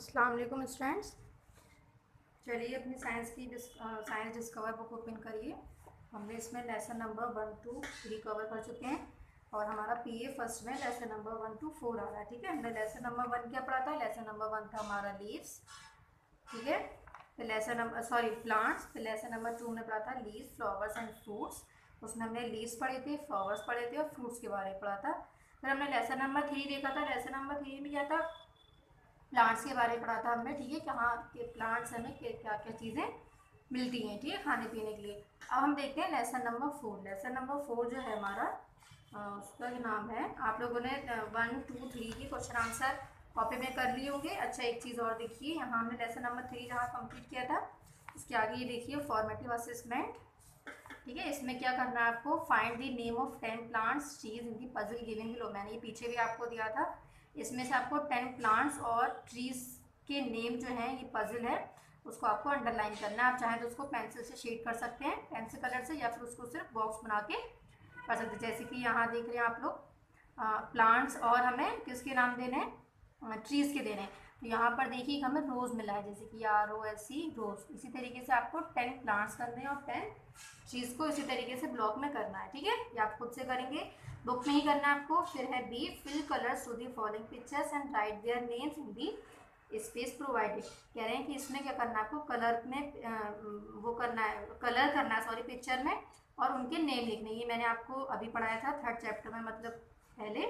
अस्सलाम वालेकुम स्टूडेंट्स। चलिए अपनी साइंस डिस्कवर बुक ओपन करिए। हमने इसमें लेसन नंबर 1 2 3 कवर कर चुके हैं और हमारा पीए फर्स्ट में लेसन नंबर 1 to 4 आ रहा है। ठीक है, हमने लेसन नंबर 1 क्या पढ़ा था? लेसन नंबर 1 था हमारा लीव्स। ठीक है, फिर लेसन नंबर प्लांट्स। फिर लेसन नंबर 2 हमने पढ़ा था लीव्स, फ्लावर्स एंड फ्रूट्स। उसमें हमने लीव्स पढ़े थे, फ्लावर्स पढ़े थे और फ्रूट्स के बारे में पढ़ा था। फिर हमने लेसन नंबर 3 देखा था। लेसन नंबर 3 में क्या था? प्लांट्स के बारे में पढ़ा था हमने। ठीक है, कहाँ के प्लांट्स हमें क्या क्या चीज़ें मिलती हैं, ठीक है, खाने पीने के लिए। अब हम देखते हैं लेसन नंबर 4। लेसन नंबर 4 जो है हमारा उसका नाम है, आप लोगों ने 1 2 3 की क्वेश्चन आंसर कॉपी में कर लिए होंगे। अच्छा, एक चीज़ और देखिए, यहाँ हमने लेसन नंबर 3 जहाँ कंप्लीट किया था उसके आगे ये देखिए फॉर्मेटिव असेसमेंट। ठीक है, इसमें क्या करना है आपको? Find the name of 10 plants trees in the puzzle given below. मैंने ये पीछे भी आपको दिया था। इसमें से आपको 10 प्लांट्स और ट्रीज के नेम जो हैं, ये पजल है, उसको आपको अंडरलाइन करना है। आप चाहें तो उसको पेंसिल से शेड कर सकते हैं, पेंसिल कलर से, या फिर उसको सिर्फ बॉक्स बना के कर सकते हैं। जैसे कि यहाँ देख रहे हैं आप लोग प्लांट्स, और हमें किसके नाम देने हैं? ट्रीज के देने हैं। तो यहाँ पर देखिए हमें रोज़ मिला है, जैसे कि ROSE रोज़। इसी तरीके से आपको 10 प्लांट्स करने हैं और 10 चीज़ को इसी तरीके से ब्लॉक में करना है। ठीक है, ये आप खुद से करेंगे, बुक में ही करना है आपको। फिर है B, fill colours to the following pictures and write their names in the space provided. कह रहे हैं कि इसमें क्या करना है आपको? कलर में वो करना है, कलर करना है सॉरी पिक्चर में, और उनके नेम लिखने। ये मैंने आपको अभी पढ़ाया था 3rd चैप्टर में, मतलब पहले।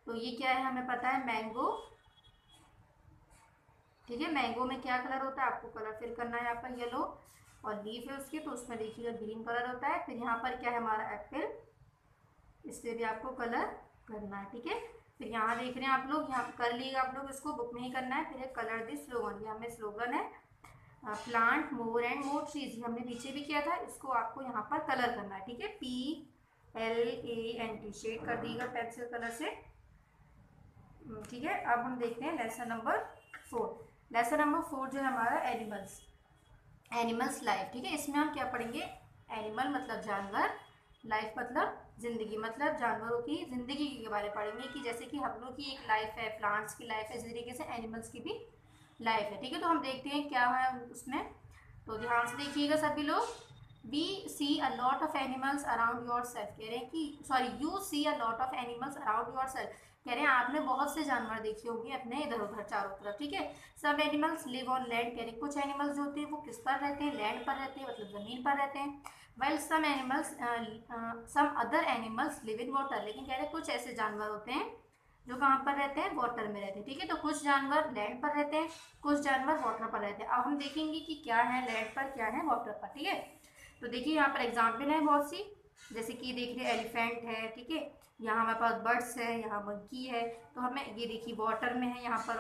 तो ये क्या है, हमें पता है मैंगो। ठीक है, मैंगो में क्या कलर होता है? आपको कलर फिल करना है यहाँ पर येलो, और लीफ है उसकी तो उसमें देखिएगा ग्रीन कलर होता है। फिर यहाँ पर क्या है हमारा एप्पल, इस पर भी आपको कलर करना है। ठीक है, फिर यहाँ देख रहे हैं आप लोग, यहाँ कर लीजिएगा आप लोग, इसको बुक में ही करना है। फिर एक कलर दी स्लोगन, ये हमें स्लोगन है plant more and more trees, हमने नीचे भी किया था, इसको आपको यहाँ पर कलर करना है। ठीक है, PLANT शेड कर दीजिएगा पेंसिल कलर से। ठीक है, अब हम देखते हैं लेसन नंबर 4। लेसन नंबर 4 जो है हमारा एनिमल्स, एनिमल्स लाइफ। ठीक है, इसमें हम क्या पढ़ेंगे? एनिमल मतलब जानवर, लाइफ मतलब जिंदगी, मतलब जानवरों की जिंदगी के बारे में पढ़ेंगे कि जैसे कि हम लोग की एक लाइफ है, प्लांट्स की लाइफ है, इसी तरीके से एनिमल्स की भी लाइफ है। ठीक है, तो हम देखते हैं क्या है उसमें। तो ध्यान से देखिएगा सभी लोग। We see a lot of animals around yourself. कह रहे हैं कि you see a lot of animals around yourself. कह रहे हैं आपने बहुत से जानवर देखे होंगे अपने इधर उधर चारों तरफ। ठीक है, सब एनिमल्स लिव ऑन लैंड। कह रहे कुछ एनिमल्स जो होते हैं वो किस पर रहते हैं? लैंड पर रहते हैं, मतलब जमीन पर रहते हैं। Well some other animals live in water. लेकिन कह रहे कुछ ऐसे जानवर होते हैं जो कहाँ पर रहते हैं? वाटर में रहते हैं। ठीक है, तो कुछ जानवर लैंड पर रहते हैं, कुछ जानवर वाटर पर रहते हैं। अब हम देखेंगे कि क्या है लैंड पर, क्या है वाटर पर। ठीक है, तो देखिए यहाँ पर एग्जाम्पल है बहुत सी, जैसे कि देखिए एलिफेंट है। ठीक है, यहाँ हमारे पास बर्ड्स है, यहाँ मंकी है। तो हमें ये देखिए वाटर में है यहाँ पर,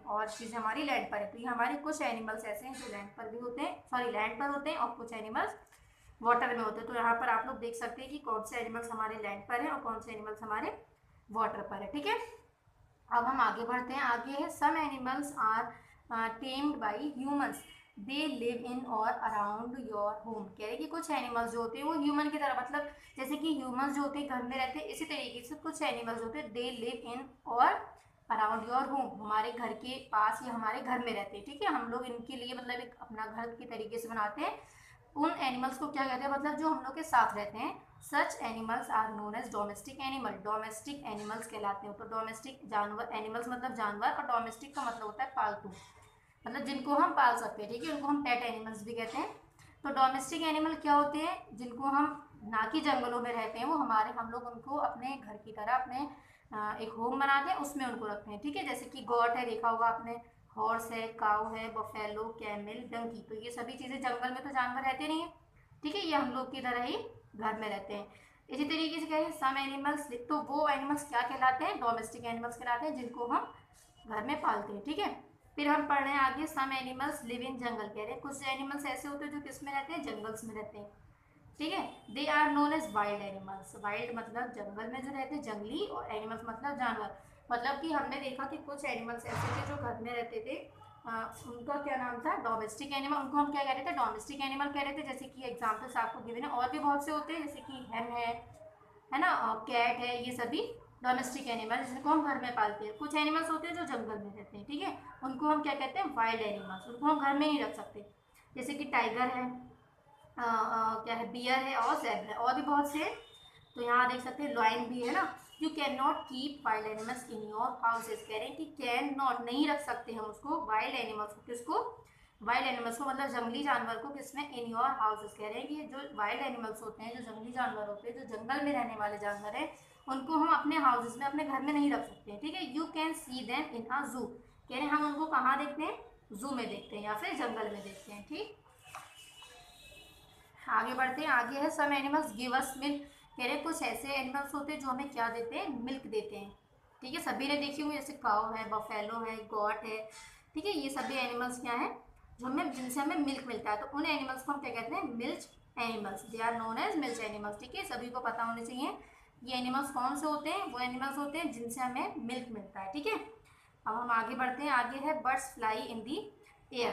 और चीज़ हमारी लैंड पर है। तो ये हमारे कुछ एनिमल्स ऐसे हैं जो लैंड पर भी होते हैं, लैंड पर होते हैं, और कुछ एनिमल्स वाटर में होते हैं। तो यहाँ पर आप लोग देख सकते हैं कि कौन से एनिमल्स हमारे लैंड पर हैं और कौन से एनिमल्स हमारे वाटर पर है। ठीक है, अब हम आगे बढ़ते हैं। आगे है some animals are tamed by humans, they live in और अराउंड योर होम। कह रहे कि कुछ एनिमल्स जो होते हैं वो ह्यूमन की तरह, मतलब जैसे कि ह्यूमंस जो होते हैं घर में रहते हैं, इसी तरीके से कुछ एनिमल्स होते हैं दे लिव इन और अराउंड योर होम, हमारे घर के पास या हमारे घर में रहते हैं। ठीक है, हम लोग इनके लिए मतलब एक अपना घर के तरीके से बनाते हैं। उन एनिमल्स को क्या कहते हैं? मतलब जो हम लोग के साथ रहते हैं। Such animals are known as domestic animal, domestic animals कहलाते हैं। तो डोमेस्टिक जानवर, एनिमल्स मतलब जानवर, और डोमेस्टिक का मतलब होता है पालतू, मतलब जिनको हम पाल सकते हैं। ठीक है, उनको हम पेट एनिमल्स भी कहते हैं। तो डोमेस्टिक एनिमल क्या होते हैं? जिनको हम ना कि जंगलों में रहते हैं, वो हमारे, हम लोग उनको अपने घर की तरह अपने एक होम बनाते हैं, उसमें उनको रखते हैं। ठीक है, जैसे कि गॉट है, देखा होगा आपने, हॉर्स है, काऊ है, बफेलो, कैमल, डंकी। तो ये सभी चीज़ें जंगल में तो जानवर रहते नहीं है। ठीक है, ये हम लोग की तरह ही घर में रहते हैं। इसी तरीके से कहें सम एनिमल्स, तो वो एनिमल्स क्या कहलाते हैं? डोमेस्टिक एनिमल्स कहलाते हैं, जिनको हम घर में पालते हैं। ठीक है, फिर हम पढ़ रहे हैं आगे सम एनिमल्स लिव इन जंगल। कह रहे हैं कुछ एनिमल्स ऐसे होते हैं जो किस में रहते हैं? जंगल्स में रहते हैं। ठीक है, they are known as wild animals. Wild मतलब जंगल में जो रहते हैं, जंगली, और एनिमल्स मतलब जानवर। मतलब कि हमने देखा कि कुछ एनिमल्स ऐसे थे जो घर में रहते थे, उनका क्या नाम था? Domestic animal. उनको हम क्या कह रहे थे? डोमेस्टिक एनिमल कह रहे थे। जैसे कि एग्जाम्पल्स आपको गिवन है, और भी बहुत से होते हैं, जैसे कि हेन है ना, कैट है, ये सभी डोमेस्टिक एनिमल जिनको हम घर में पालते हैं। कुछ एनिमल्स होते हैं जो जंगल में रहते हैं। ठीक है, उनको हम क्या कहते हैं, वाइल्ड एनिमल्स। उनको हम घर में नहीं रख सकते, जैसे कि टाइगर है, क्या है, बियर है और ज़ेब्रा है, और भी बहुत से। तो यहाँ देख सकते हैं लॉयन भी है ना। You can not keep wild animals in your houses, कह रहे हैं कि कैन नॉट नहीं रख सकते हम उसको, वाइल्ड एनिमल्स को, किसको, वाइल्ड एनिमल्स को, मतलब जंगली जानवर को, किसमें, इन योर हाउसेज। कह रहे हैं कि जो वाइल्ड एनिमल्स होते हैं, जो जंगली जानवर होते हैं, जो जंगल में रहने वाले जानवर हैं, उनको हम अपने हाउसेज में, अपने घर में नहीं रख सकते हैं, ठीक है। You can see them in a zoo, कह रहे हैं हम उनको कहाँ देखते हैं, जू में देखते हैं या फिर जंगल में देखते हैं, ठीक। आगे बढ़ते हैं, आगे है some animals give us milk, कह रहे कुछ ऐसे एनिमल्स होते हैं जो हमें क्या देते हैं, मिल्क देते हैं, ठीक है। सभी ने देखी हुई, जैसे काऊ है, बफेलो है, गॉट है, ठीक है। ये सभी एनिमल्स क्या है, जो हमें, जिनसे हमें मिल्क मिलता है, तो उन एनिमल्स को हम क्या कहते हैं, milk animals, they are known as milk animals, ठीक है। सभी को पता होने चाहिए ये एनिमल्स कौन से होते हैं, वो एनिमल्स होते हैं जिनसे हमें मिल्क मिलता है, ठीक है। अब हम आगे बढ़ते हैं, आगे है birds fly in the air,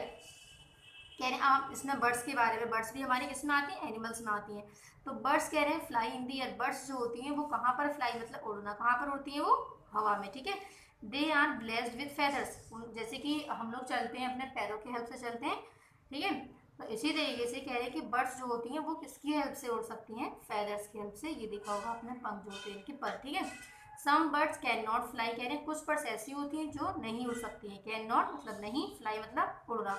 कह रहे हैं आप इसमें बर्ड्स के बारे में, बर्ड्स भी हमारे किस में आती हैं, एनिमल्स में आती हैं। तो बर्ड्स कह रहे हैं fly in the air, birds जो होती हैं वो कहाँ पर फ्लाई, मतलब उड़ना, कहाँ पर उड़ती हैं, वो हवा में, ठीक है। They are blessed with feathers, जैसे कि हम लोग चलते हैं अपने पैरों की हेल्प से चलते हैं, ठीक है। तो इसी तरीके से कह रहे हैं कि बर्ड्स जो होती हैं वो किसकी हेल्प से उड़ सकती हैं, फेदर्स की हेल्प से। ये देखा होगा आपने, पंख जो होते हैं इनके पर, ठीक है। Some birds can not fly, कह रहे हैं कुछ बर्ड्स ऐसी होती हैं जो नहीं उड़ सकती हैं, कैन नॉट मतलब नहीं, फ्लाई मतलब उड़ना।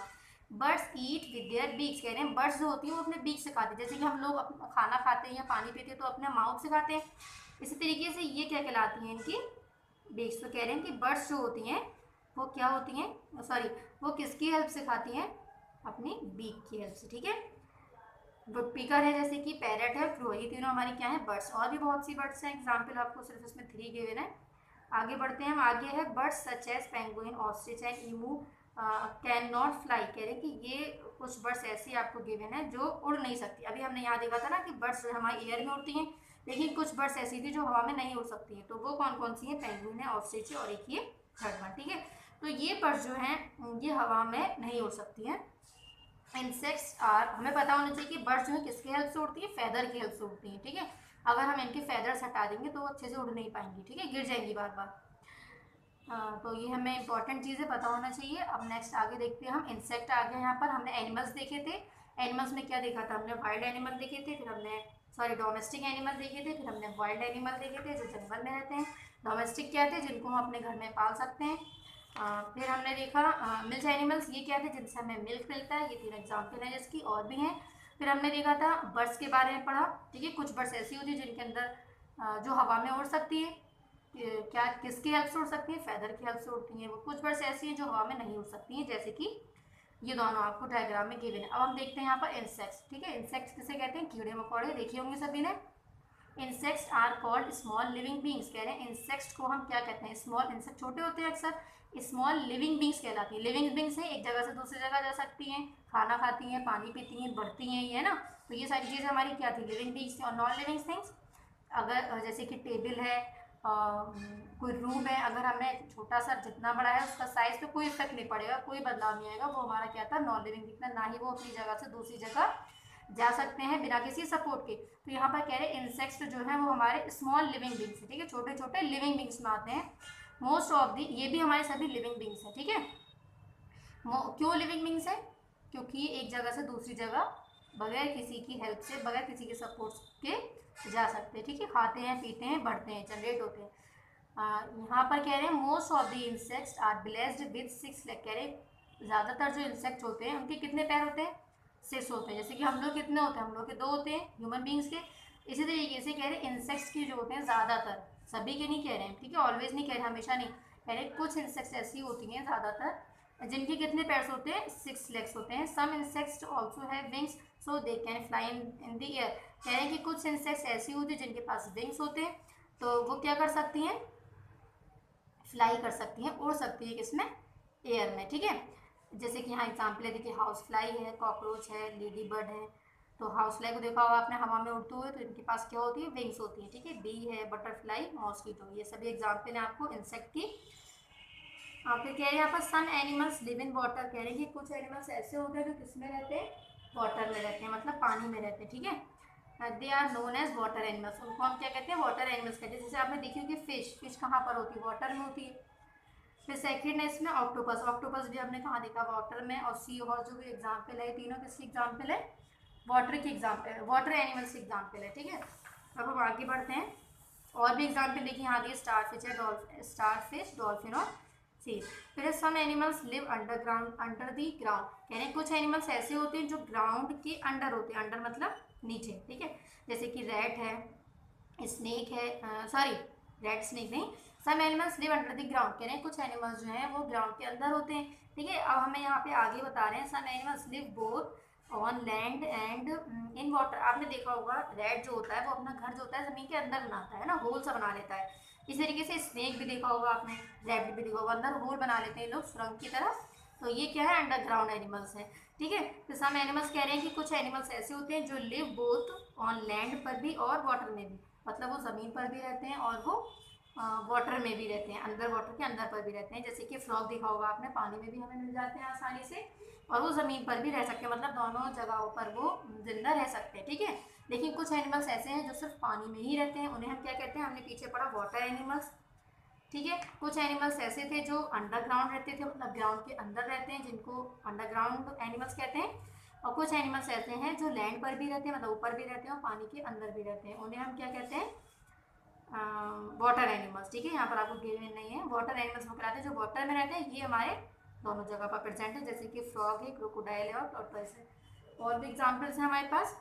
Birds eat with their beaks, कह रहे हैं बर्ड्स जो होती हैं वो अपने बीक से खाती हैं, जैसे कि हम लोग खाना खाते हैं या पानी पीते हैं तो अपने माउथ से खाते हैं, इसी तरीके से ये क्या कहलाती हैं, इनकी बीक्स। तो कह रहे हैं कि बर्ड्स जो होती हैं वो क्या होती हैं, सॉरी, वो किसकी हेल्प से खाती हैं, अपनी बीक की हेल्प से, ठीक है। वुडपीकर है, जैसे कि पैरट है, क्रो, ये तीनों हमारी क्या है, बर्ड्स। और भी बहुत सी बर्ड्स हैं, एग्जाम्पल आपको सिर्फ इसमें 3 गिवन है। आगे बढ़ते हैं हम, आगे है birds such as penguin, ostrich and emu can not fly, कह रहे हैं कि ये कुछ बर्ड्स ऐसी आपको गिवन है जो उड़ नहीं सकती। अभी हमने यहाँ देखा था ना कि बर्ड्स जो हमारी एयर में उड़ती हैं, लेकिन कुछ बर्ड्स ऐसी थी जो हवा में नहीं उड़ सकती हैं, तो वो कौन कौन सी हैं, पेंगुइन है, ऑस्ट्रिच है और एक ये थर्ड वन, ठीक है। तो ये बर्ड्स जो हैं ये हवा में नहीं उड़ सकती हैं। इंसेक्ट्स आर, हमें पता होना चाहिए कि बर्ड्स जो है किसकी हेल्प से उड़ती है, फेदर की हेल्प से उड़ती हैं, ठीक है। अगर हम इनके फेदर्स हटा देंगे तो वो अच्छे से उड़ नहीं पाएंगी, ठीक है, गिर जाएंगी बार बार। तो ये हमें इंपॉर्टेंट चीज़ें पता होना चाहिए। अब नेक्स्ट आगे देखते हैं हम, इंसेक्ट आ गया यहाँ पर। हमने एनिमल्स देखे थे, एनिमल्स में क्या देखा था हमने, वाइल्ड एनिमल देखे थे, फिर हमने, सॉरी, डोमेस्टिक एनिमल देखे थे, फिर हमने वाइल्ड एनिमल देखे थे जो जंगल में रहते हैं। डोमेस्टिक क्या थे, जिनको हम अपने घर में पाल सकते हैं। फिर हमने देखा मिल्क एनिमल्स, ये क्या थे, जिनसे हमें मिल्क मिलता है, ये 3 एग्जाम्पल हैं जिसकी, और भी हैं। फिर हमने देखा था बर्ड्स के बारे में पढ़ा, ठीक है। कुछ बर्ड्स ऐसी होती है जिनके अंदर जो हवा में उड़ सकती है, क्या किसकी हेल्प से उड़ सकती हैं, फेदर की हेल्प से उड़ती हैं। वो कुछ बर्ड्स ऐसी हैं जो हवा में नहीं उड़ सकती हैं, जैसे कि ये दोनों आपको डायग्राम में गिवन है। अब हम देखते हैं यहाँ पर इंसेक्ट्स, ठीक है। इंसेक्ट्स किसे कहते हैं, कीड़े मकोड़े, देखे होंगे सभी ने। Insects are called small living beings, कह रहे हैं इंसेक्ट्स को हम क्या कहते हैं, स्मॉल, इंसेक्ट छोटे होते हैं अक्सर, स्मॉल लिविंग बींग्स कहलाती है। लिविंग बींग्स है, एक जगह से दूसरी जगह जा सकती हैं, खाना खाती हैं, पानी पीती हैं, बढ़ती हैं, ये है ना। तो ये सारी चीज़ें हमारी क्या थी, लिविंग बींग्स थी। और नॉन लिविंग थिंग्स, अगर जैसे कि टेबल है, कोई रूम है, अगर हमें छोटा सा जितना बड़ा है उसका साइज पे कोई इफेक्ट नहीं पड़ेगा, कोई बदलाव नहीं आएगा, वो हमारा क्या था, नॉन लिविंग थिंग, ना ही वो अपनी जगह से दूसरी जगह जा सकते हैं बिना किसी सपोर्ट के। तो यहाँ पर कह रहे हैं इंसेक्ट्स जो है वो हमारे स्मॉल लिविंग बींग्स है, ठीक है, छोटे छोटे लिविंग बींग्स में आते हैं। मोस्ट ऑफ दी, ये भी हमारे सभी लिविंग बींग्स हैं, ठीक है। क्यों लिविंग बींग्स है, क्योंकि एक जगह से दूसरी जगह बगैर किसी की हेल्प से, बगैर किसी के सपोर्ट के जा सकते हैं, ठीक है। खाते हैं, पीते हैं, बढ़ते हैं, जनरेट होते हैं। यहाँ पर कह रहे हैं most of the insects are blessed with 6 leg, कह रहे हैं ज़्यादातर जो इंसेक्ट होते हैं उनके कितने पैर होते हैं, 6 होते हैं। जैसे कि हम लोग कितने होते हैं, हम लोग के 2 होते हैं ह्यूमन बींग्स के। इसी तरीके से कह रहे हैं इंसेक्ट्स की जो होते हैं ज़्यादातर, सभी के नहीं कह रहे हैं, ठीक है, ऑलवेज नहीं कह रहे, हमेशा नहीं कह रहे, कुछ इंसेक्ट्स ऐसी होती हैं ज़्यादातर जिनके कितने पैर होते हैं, 6 लेग्स होते हैं। Some insects also have wings so they can fly in the air, कह रहे हैं कि कुछ इंसेक्ट्स ऐसी होती हैं जिनके पास विंग्स होते हैं, तो वो क्या कर सकती हैं, फ्लाई कर सकती हैं, उड़ सकती है, किसमें, एयर में, ठीक है। जैसे कि यहाँ एग्जाम्पल है, देखिए हाउस फ्लाई है, कॉकरोच है, लेडी बर्ड है। तो हाउस फ्लाई को देखा होगा आपने हवा में उड़ते हुए, तो इनके पास क्या होती है, विंग्स होती है, ठीक है। बी है, बटरफ्लाई, मॉस्किटो, ये सभी एग्जाम्पल हैं आपको इंसेक्ट की। फिर कह रहे हैं यहाँ पर some animals live in water, कह रहे हैं कि कुछ एनिमल्स ऐसे होते हैं जो किसमें रहते हैं, वाटर में रहते हैं, मतलब पानी में रहते हैं, ठीक है। They are known as water animals, उनको हम क्या कहते हैं, वाटर एनिमल्स कहते हैं। जैसे आपने देखी होगी फिश, फिश कहाँ पर होती है, वाटर में होती है। फिर सेकंड है इसमें ऑक्टोपस। ऑक्टोपस भी हमने कहाँ देखा, वाटर में। और सी हॉर्स जो भी एग्जाम्पल है, तीनों किसकी एग्जाम्पल है, वाटर की एग्जाम्पल, वाटर एनिमल्स की एग्जाम्पल है। ठीक है, अब हम आगे बढ़ते हैं। और भी एग्जाम्पल देखिए यहाँ दिए, स्टार फिश है, स्टार फिश, डॉल्फिन और सी। फिर some animals live underground, under the ground, यानी कुछ एनिमल्स ऐसे होते हैं जो ग्राउंड के अंडर होते हैं, अंडर मतलब नीचे। ठीक है, जैसे कि रैट है, स्नेक है, सॉरी रेड स्नेक नहीं, some animals live under the ground, कह रहे हैं कुछ एनिमल्स जो हैं वो ग्राउंड के अंदर होते हैं। ठीक है, अब हमें यहाँ पे आगे बता रहे हैं, some animals live both on land and in water. आपने देखा होगा रेड जो होता है वो अपना घर जो होता है जमीन के अंदर बनाता है ना, होल सा बना लेता है। इस तरीके से स्नेक भी देखा होगा आपने, रैबिट भी देखा होगा, अंदर होल बना लेते हैं लोग सुरंग की तरह। तो ये क्या है, अंडरग्राउंड एनिमल्स हैं। ठीक है, तो सम एनिमल्स कह रहे हैं कि कुछ एनिमल्स ऐसे होते हैं जो लिव बोथ ऑन लैंड पर भी और वाटर में भी, मतलब वो ज़मीन पर भी रहते हैं और वो वाटर में भी रहते हैं, अंदर वाटर के अंदर पर भी रहते हैं। जैसे कि फ्रॉग देखा होगा आपने, पानी में भी हमें मिल जाते हैं आसानी से, और वो ज़मीन पर भी रह सकते हैं, मतलब दोनों जगहों पर वो जिंदा रह सकते हैं। ठीक है, लेकिन कुछ एनिमल्स ऐसे हैं जो सिर्फ पानी में ही रहते हैं, उन्हें हम क्या कहते हैं, हमने पीछे पढ़ा वाटर एनिमल्स। ठीक है, कुछ एनिमल्स ऐसे थे जो अंडरग्राउंड रहते थे, मतलब ग्राउंड के अंदर रहते हैं, जिनको अंडरग्राउंड एनिमल्स कहते हैं। और कुछ एनिमल्स ऐसे हैं जो लैंड पर भी रहते हैं, मतलब ऊपर भी रहते हैं और पानी के अंदर भी रहते हैं, उन्हें हम क्या कहते हैं, वाटर एनिमल्स। ठीक है, यहाँ पर आपको गिवन नहीं है, वाटर एनिमल्स वो कहलाते हैं जो वाटर में रहते हैं, ये हमारे दोनों जगह पर प्रेजेंट है, जैसे कि फ्रॉग है, क्रोकोडाइल है और टॉर्टोइस है। और भी एग्जाम्पल्स हैं हमारे पास।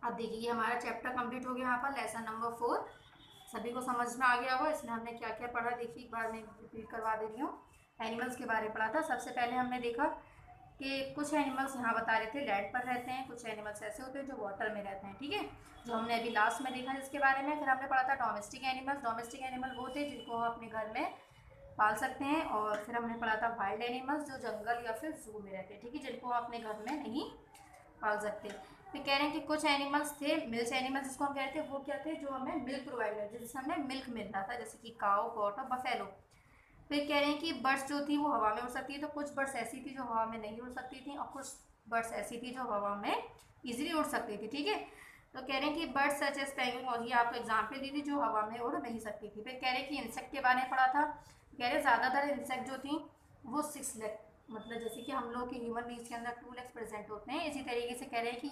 अब देखिए हमारा चैप्टर कंप्लीट हो गया, यहाँ पर लेसन नंबर 4 सभी को समझ में आ गया होगा। इसमें हमने क्या क्या पढ़ा देखिए, एक बार मैं रिपीट करवा दे रही हूँ। एनिमल्स के बारे में पढ़ा था। सबसे पहले हमने देखा कि कुछ एनिमल्स यहाँ बता रहे थे लैंड पर रहते हैं, कुछ एनिमल्स ऐसे होते हैं जो वाटर में रहते हैं। ठीक है, जो हमने अभी लास्ट में देखा जिसके बारे में। फिर हमने पढ़ा था डोमेस्टिक एनिमल्स। डोमेस्टिक एनिमल वो थे जिनको हम अपने घर में पाल सकते हैं। और फिर हमने पढ़ा था वाइल्ड एनिमल्स जो जंगल या फिर जू में रहते हैं। ठीक है, जिनको हम अपने घर में नहीं पाल सकते। फिर कह रहे हैं कि कुछ एनिमल्स थे मिल्क एनिमल्स, जिसको हम कहते हैं वो क्या थे, जो हमें मिल्क प्रोवाइड करते, जिससे हमें मिल्क मिल रहा था, जैसे कि काऊ, गॉट और बफेलो। फिर कह रहे हैं कि बर्ड्स जो थी वो हवा में उड़ सकती है, तो कुछ बर्ड्स ऐसी थी जो हवा में नहीं उड़ सकती थी, और कुछ बर्ड्स ऐसी थी जो हवा में इजीली उड़ सकती थी। ठीक है, तो कह रहे हैं कि बर्ड्स सच एज पेंगुइन, और ये आपको एग्जाम्पल दी थी जो हवा में उड़ नहीं सकती थी। फिर कह रहे हैं कि इंसेक्ट के बारे में पढ़ा था। कह रहे ज़्यादातर इंसेक्ट जो थी वो 6 लेग, मतलब जैसे कि हम लोग के ह्यूमन बींग्स के अंदर 2 लेग्स प्रेजेंट होते हैं, इसी तरीके से कह रहे हैं कि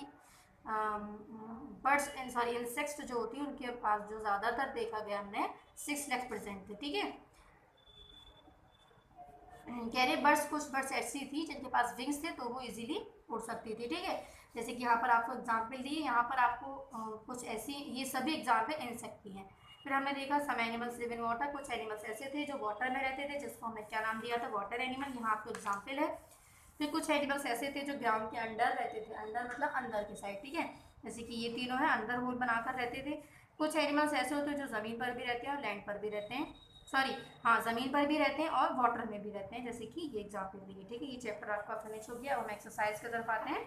बर्ड्स सॉरी इंसेक्ट्स जो होती है उनके पास जो ज़्यादातर देखा गया हमने 6 लेग्स प्रेजेंट थे। ठीक है, कह रहे बर्ड्स, कुछ बर्ड्स ऐसी थी जिनके पास विंग्स थे तो वो इजीली उड़ सकती थी। ठीक है, जैसे कि यहाँ पर आपको एग्जाम्पल दी, यहाँ पर आपको कुछ ऐसी, ये सभी एग्जाम्पल इंसेक्ट की हैं। फिर हमने देखा some animals live in water, कुछ एनिमल्स ऐसे थे जो वाटर में रहते थे, जिसको हमने क्या नाम दिया था, वाटर एनिमल। यहाँ आपको एग्जाम्पल है। फिर कुछ एनिमल्स ऐसे थे जो ग्राउंड के अंडर रहते थे, अंदर मतलब अंदर की साइड। ठीक है, जैसे कि ये तीनों हैं, अंदर होल बनाकर रहते थे। कुछ एनिमल्स ऐसे होते हैं जो ज़मीन पर भी रहते हैं और लैंड पर भी रहते हैं, सॉरी हाँ ज़मीन पर भी रहते हैं और वाटर में भी रहते हैं, जैसे कि ये एग्जाम्पल दिए। ठीक है, ये चैप्टर आपका फिनिश हो गया। और हम एक्सरसाइज की तरफ आते हैं।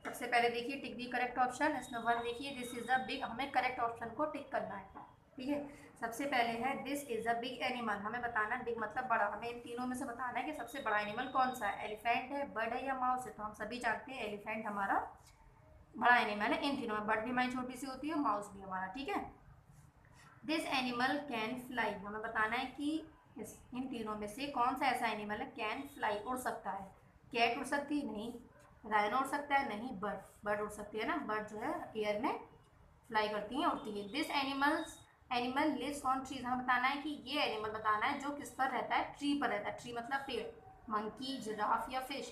सबसे पहले देखिए टिक दी करेक्ट ऑप्शन, इसमें 1 देखिए, दिस इज अ बिग, हमें करेक्ट ऑप्शन को टिक करना है। ठीक है, सबसे पहले है this is a big animal, हमें बताना बिग मतलब बड़ा, हमें इन तीनों में से बताना है कि सबसे बड़ा एनिमल कौन सा है, एलिफेंट है, बर्ड है या माउस है। तो हम सभी जानते हैं एलिफेंट हमारा बड़ा एनिमल है इन तीनों में, बर्ड भी हमारी छोटी सी होती है, माउस भी हमारा। ठीक है, दिस एनिमल कैन फ्लाई, हमें बताना है कि इन तीनों में से कौन सा ऐसा एनिमल है कैन फ्लाई, उड़ सकता है। कैट उड़ सकती है नहीं, राइनो उड़ सकता है नहीं, बर्ड उड़ सकती है ना, बर्ड जो है एयर में फ्लाई करती है, उड़ती है। This animal lives on trees, हमें बताना है कि ये एनिमल बताना है जो किस पर रहता है, ट्री पर रहता है। ट्री मतलब पेड़, मंकी, जिराफ या फिश।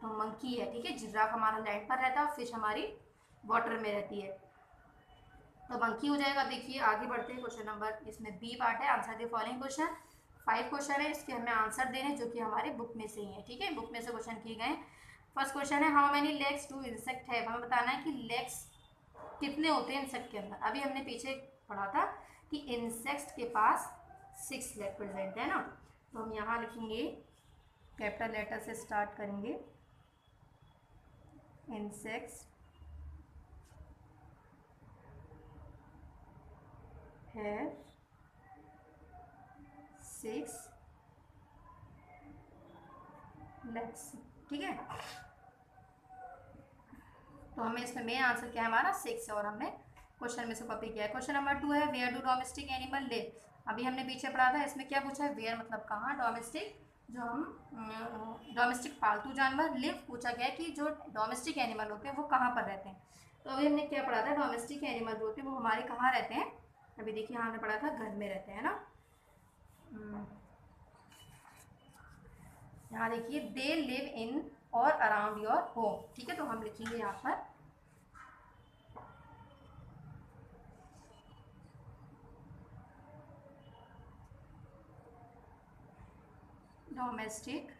तो मंकी है। ठीक है, जिराफ हमारा लैंड पर रहता है और फिश हमारी वाटर में रहती है, तो मंकी हो जाएगा। देखिए आगे बढ़ते हैं, क्वेश्चन नंबर इसमें बी पार्ट है, answer the following question. 5 question है, इसके हमें आंसर देने जो कि हमारे बुक में से ही है। ठीक है, बुक में से क्वेश्चन किए गए। फर्स्ट क्वेश्चन है how many legs do insect है, हमें बताना है कि लेग्स कितने होते हैं इंसेक्ट के अंदर। अभी हमने पीछे पढ़ा था कि इंसेक्ट के पास 6 लेग प्रेजेंट है ना, तो हम यहाँ लिखेंगे, कैपिटल लेटर से स्टार्ट करेंगे, इंसेक्ट्स have 6 legs। ठीक है, तो हमें इसमें मेन आंसर क्या है हमारा 6 है, और हमने क्वेश्चन में से कॉपी किया है। क्वेश्चन नंबर 2 है where do domestic animal live, अभी हमने पीछे पढ़ा था, इसमें क्या पूछा है, वेयर मतलब कहाँ, डोमेस्टिक जो हम डोमेस्टिक पालतू जानवर, लिव पूछा गया है कि जो डोमेस्टिक एनिमल होते हैं वो कहाँ पर रहते हैं। तो अभी हमने क्या पढ़ा था, डोमेस्टिक एनिमल जो होते हैं वो हमारे कहाँ रहते हैं, अभी देखिए हमने पढ़ा था घर में रहते हैं ना। यहाँ देखिए दे लिव इन और अराउंड योर होम, ठीक है। तो हम लिखेंगे यहाँ पर domestic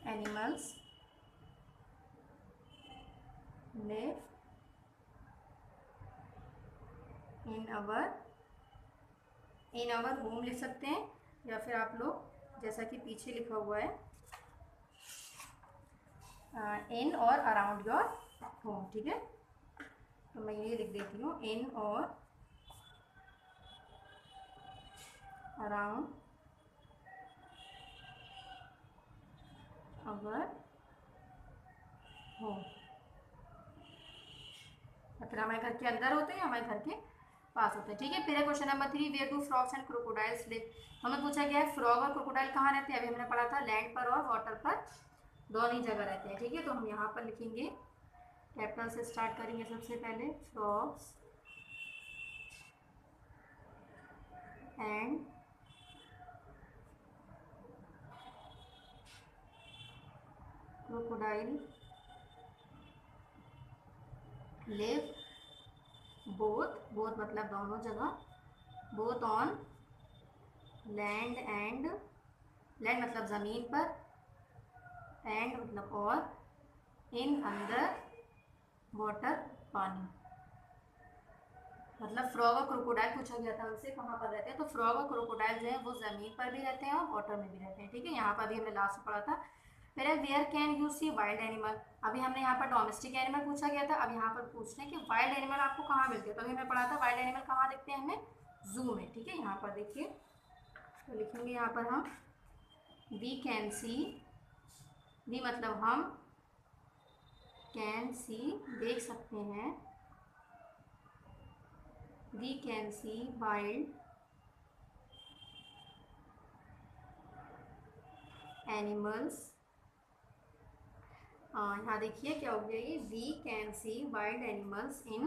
animals live in our home लिख सकते हैं, या फिर आप लोग जैसा कि पीछे लिखा हुआ है इन और अराउंड योर होम, ठीक है। तो मैं ये लिख देती हूँ इन और अराउंड अवर होम, फिर हमारे घर के अंदर होते हैं या हमारे घर के पास होते हैं, ठीक है। फिर है question number 3, where do frogs and crocodiles live. हमें पूछा गया है फ्रॉग और क्रोकोडाइल कहाँ रहते हैं, अभी हमने पढ़ा था लैंड पर और वाटर पर दोनों ही जगह रहते हैं, ठीक है। तो हम यहाँ पर लिखेंगे, कैपिटल से स्टार्ट करेंगे सबसे पहले, frogs and crocodile live both मतलब दोनों जगह, both on land and, land मतलब ज़मीन पर, एंड मतलब और, इन अंदर, वाटर पानी। मतलब फ्रॉग और क्रोकोडाइल पूछा गया था उनसे कहाँ पर रहते हैं, तो फ्रॉग और क्रोकोडाइल जो है वो ज़मीन पर भी रहते हैं और वाटर में भी रहते हैं, ठीक है। यहाँ पर भी हमने लास्ट में पढ़ा था। फिर है where can you see wild animal. अभी हमने यहाँ पर डोमेस्टिक एनिमल पूछा गया था, अब यहाँ पर पूछ रहे हैं कि वाइल्ड एनिमल आपको कहाँ मिलते हैं। तो अभी हमने पढ़ा था वाइल्ड एनिमल कहाँ दिखते हैं हमें, जू में, ठीक है। यहाँ पर देखिए, तो लिखेंगे यहाँ पर हम वी कैन सी, वी मतलब हम, कैन सी देख सकते हैं, we can see wild animals. यहाँ देखिए क्या हो गया, ये we can see wild animals in,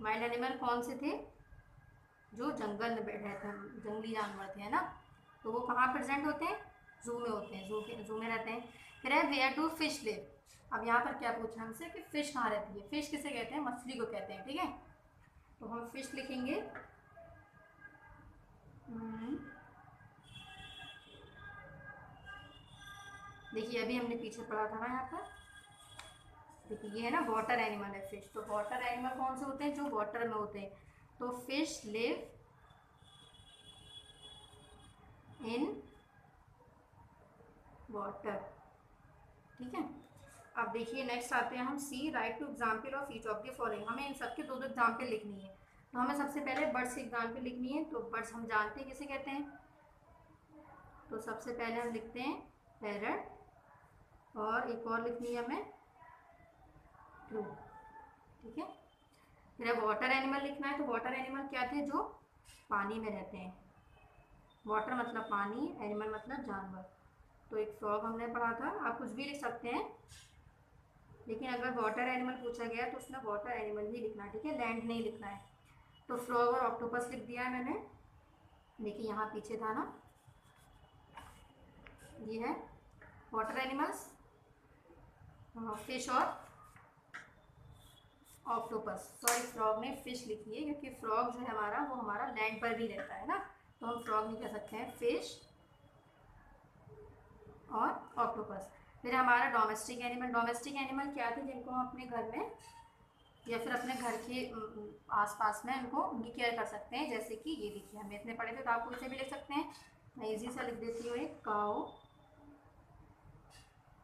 wild animal कौन से थे, जो जंगल में बैठे थे, जंगली जानवर थे, है ना। तो वो कहाँ प्रेजेंट होते हैं, जू में होते हैं, जू में रहते हैं। फिर है वेयर डू फिश लिव। अब यहाँ पर क्या पूछा हमसे कि फिश कहाँ रहती है, फिश किसे कहते हैं, मछली को कहते हैं, ठीक है। तो हम फिश लिखेंगे देखिए अभी हमने पीछे पढ़ा था ना, यहाँ पर देखिए ये है ना वाटर एनिमल है फिश। तो वाटर एनिमल कौन से होते हैं, जो वाटर में होते हैं। तो फिश लिव इन वाटर, ठीक है। अब देखिए नेक्स्ट आते हैं हम, C write two example of each of the following. हमें इन सबके दो दो एग्जाम्पल लिखनी है। तो हमें सबसे पहले बर्ड्स की एग्जाम्पल लिखनी है। तो बर्ड्स हम जानते हैं किसे कहते हैं, तो सबसे पहले हम लिखते हैं पैरट, और एक और लिखनी है हमें ट्रू, ठीक है। फिर वाटर एनिमल लिखना है। तो वाटर एनिमल क्या थे, जो पानी में रहते हैं, वाटर मतलब पानी, एनिमल मतलब जानवर। तो एक फ्रॉग हमने पढ़ा था, आप कुछ भी लिख सकते हैं, लेकिन अगर वाटर एनिमल पूछा गया तो उसमें वाटर एनिमल ही लिखना है, ठीक है, लैंड नहीं लिखना है। तो फ्रॉग और ऑक्टोपस लिख दिया है मैंने, देखिए यहाँ पीछे था ना, ये है वाटर एनिमल्स, फिश और ऑक्टोपस। सॉरी फ्रॉग ने फिश लिखी है, क्योंकि फ्रॉग जो है हमारा वो हमारा लैंड पर भी रहता है ना, तो हम फ्रॉग नहीं कह सकते हैं, फिश और ऑक्टोपस। फिर हमारा डोमेस्टिक एनिमल क्या थे, जिनको हम अपने घर में या फिर अपने घर के आसपास में उनको उनकी केयर कर सकते हैं। जैसे कि ये देखिए हमने इतने पढ़े थे, तो आप इसे भी लिख सकते हैं। मैं इजी सा लिख देती हूँ, एक काऊ,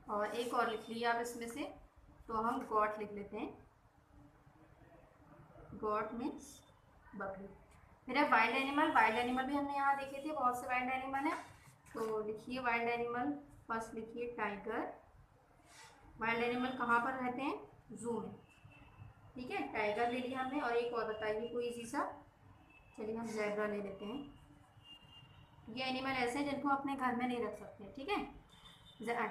और एक और लिख लिया आप इसमें से, तो हम गॉट लिख लेते हैं, गॉट मीन्स बकरी। फिर है वाइल्ड एनिमल भी हमने यहाँ देखे थे, बहुत से वाइल्ड एनिमल हैं। तो लिखिए वाइल्ड एनिमल, फर्स्ट लिखिए टाइगर, वाइल्ड एनिमल कहाँ पर रहते हैं? जू में। ठीक है, टाइगर ले लिया हमने, और एक और बताइए कोई इजी सा। चलिए हम ज़ेब्रा ले लेते हैं। ये एनिमल ऐसे हैं जिनको अपने घर में नहीं रख सकते। ठीक है,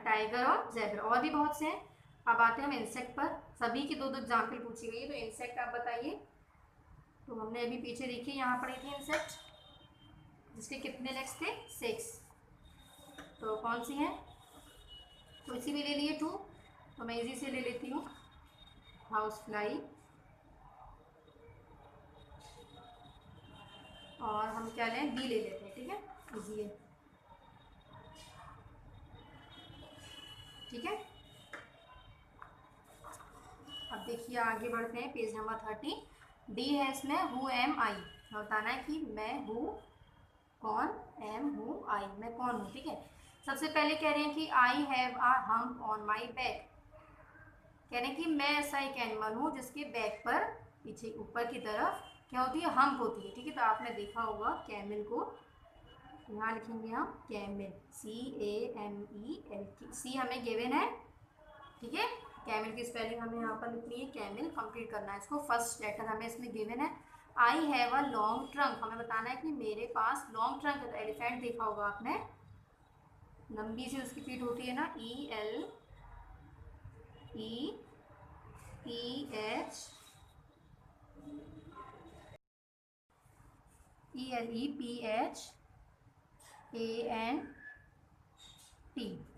टाइगर और ज़ेब्रा, और भी बहुत से हैं। अब आते हैं हम इंसेक्ट पर। सभी की दो दो एग्जाम्पल पूछी गई है, तो इंसेक्ट आप बताइए। तो हमने अभी पीछे देखिए यहाँ पढ़ी थी इंसेक्ट, जिसके कितने लेग्स थे? 6। तो कौन सी हैं? तो इसी भी ले लिए 2, तो मैं इजी से ले लेती हूँ, हाउस फ्लाई। और हम क्या लें? बी ले लेते हैं। ठीक है, इजी है। ठीक है, अब देखिए आगे बढ़ते हैं, पेज नंबर 30। डी है इसमें, हु एम आई। बताना है कि मैं हूँ कौन, एम हूँ आई, मैं कौन हूँ। ठीक है, सबसे पहले कह रहे हैं कि I have a hump on my back. कह रहे हैं कि मैं ऐसा एक एनिमल हूँ जिसके बैक पर, पीछे ऊपर की तरफ क्या होती है? हम्प होती है। ठीक है, तो आपने देखा होगा कैमल को, यहाँ लिखेंगे हम कैमल, CAMEL। सी हमें गिवन है। ठीक है, कैमल की स्पेलिंग हमें यहाँ पर लिखनी है, कैमल कंप्लीट करना है इसको। फर्स्ट लेटर हमें इसमें गिवन है। I have a long trunk, हमें बताना है कि मेरे पास लॉन्ग ट्रंक है। तो एलिफेंट देखा होगा आपने, लंबी सी उसकी पीठ होती है ना, ELEPHANT,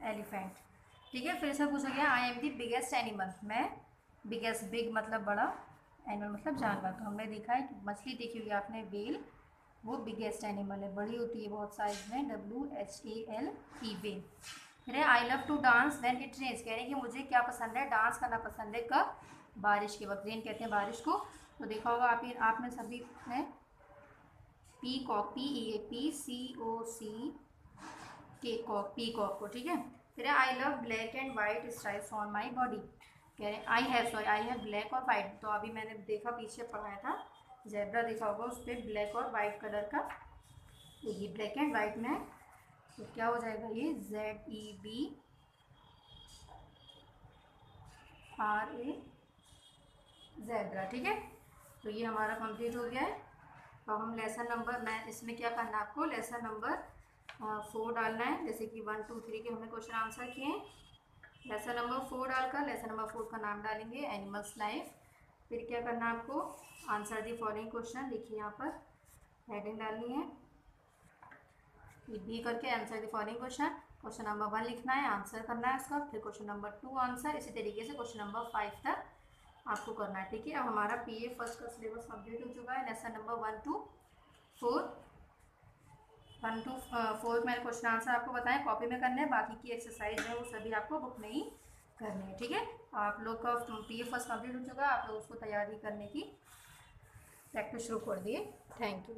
एलिफेंट। ठीक है, फिर से पूछा गया I am the biggest animal, मैं बिगेस्ट, बिग मतलब बड़ा, एनिमल मतलब जानवर। तो हमने देखा है कि मछली देखी होगी आपने, व्हेल, वो बिगेस्ट एनिमल है, बड़ी होती है बहुत साइज में, WHALE, व्हेल। फिर है I love to dance when it rains. कह रहे हैं कि मुझे क्या पसंद है? डांस करना पसंद है। कब? बारिश के वक्त। रेन कहते हैं बारिश को। तो देखा होगा आपने सभी ने पीकॉक, PEACOC के कॉक, पीकॉक को। ठीक है, फिर I love black and white stripes on my body. कह रहे हैं आई हैव ब्लैक और वाइट। तो अभी मैंने देखा, पीछे पढ़ाया था, ज़ेब्रा देखा होगा, उस पर ब्लैक और वाइट कलर का, तो ये ब्लैक एंड वाइट में, तो क्या हो जाएगा ये? ZEBRA, zebra. ठीक है, तो ये हमारा कंप्लीट हो गया है। अब हम लेसन नंबर, मैं इसमें क्या करना है आपको? लेसन नंबर 4 डालना है। जैसे कि 1 2 3 के हमने क्वेश्चन आंसर किए। लेसन नंबर 4 डालकर लेसन नंबर 4 का नाम डालेंगे, एनिमल्स लाइफ। फिर क्या करना है आपको? Answer the following question. देखिए यहाँ पर हेडिंग डालनी है, बी करके answer the following question. Question number 1 लिखना है, आंसर करना है उसका, फिर क्वेश्चन नंबर 2 आंसर, इसी तरीके से क्वेश्चन नंबर 5 तक आपको करना है। ठीक है, अब हमारा PA फर्स्ट का सिलेबस कंप्लीट हो चुका है। लेसन नंबर 1 to 4 मैंने क्वेश्चन आंसर आपको बताएं, कॉपी में करने हैं। बाकी की एक्सरसाइज है वो सभी आपको बुक में ही करनी है। ठीक है, आप लोग का PA फर्स्ट कंप्लीट हो चुका है, आप लोग उसको तैयारी करने की प्रैक्टिस शुरू कर दिए। Thank you.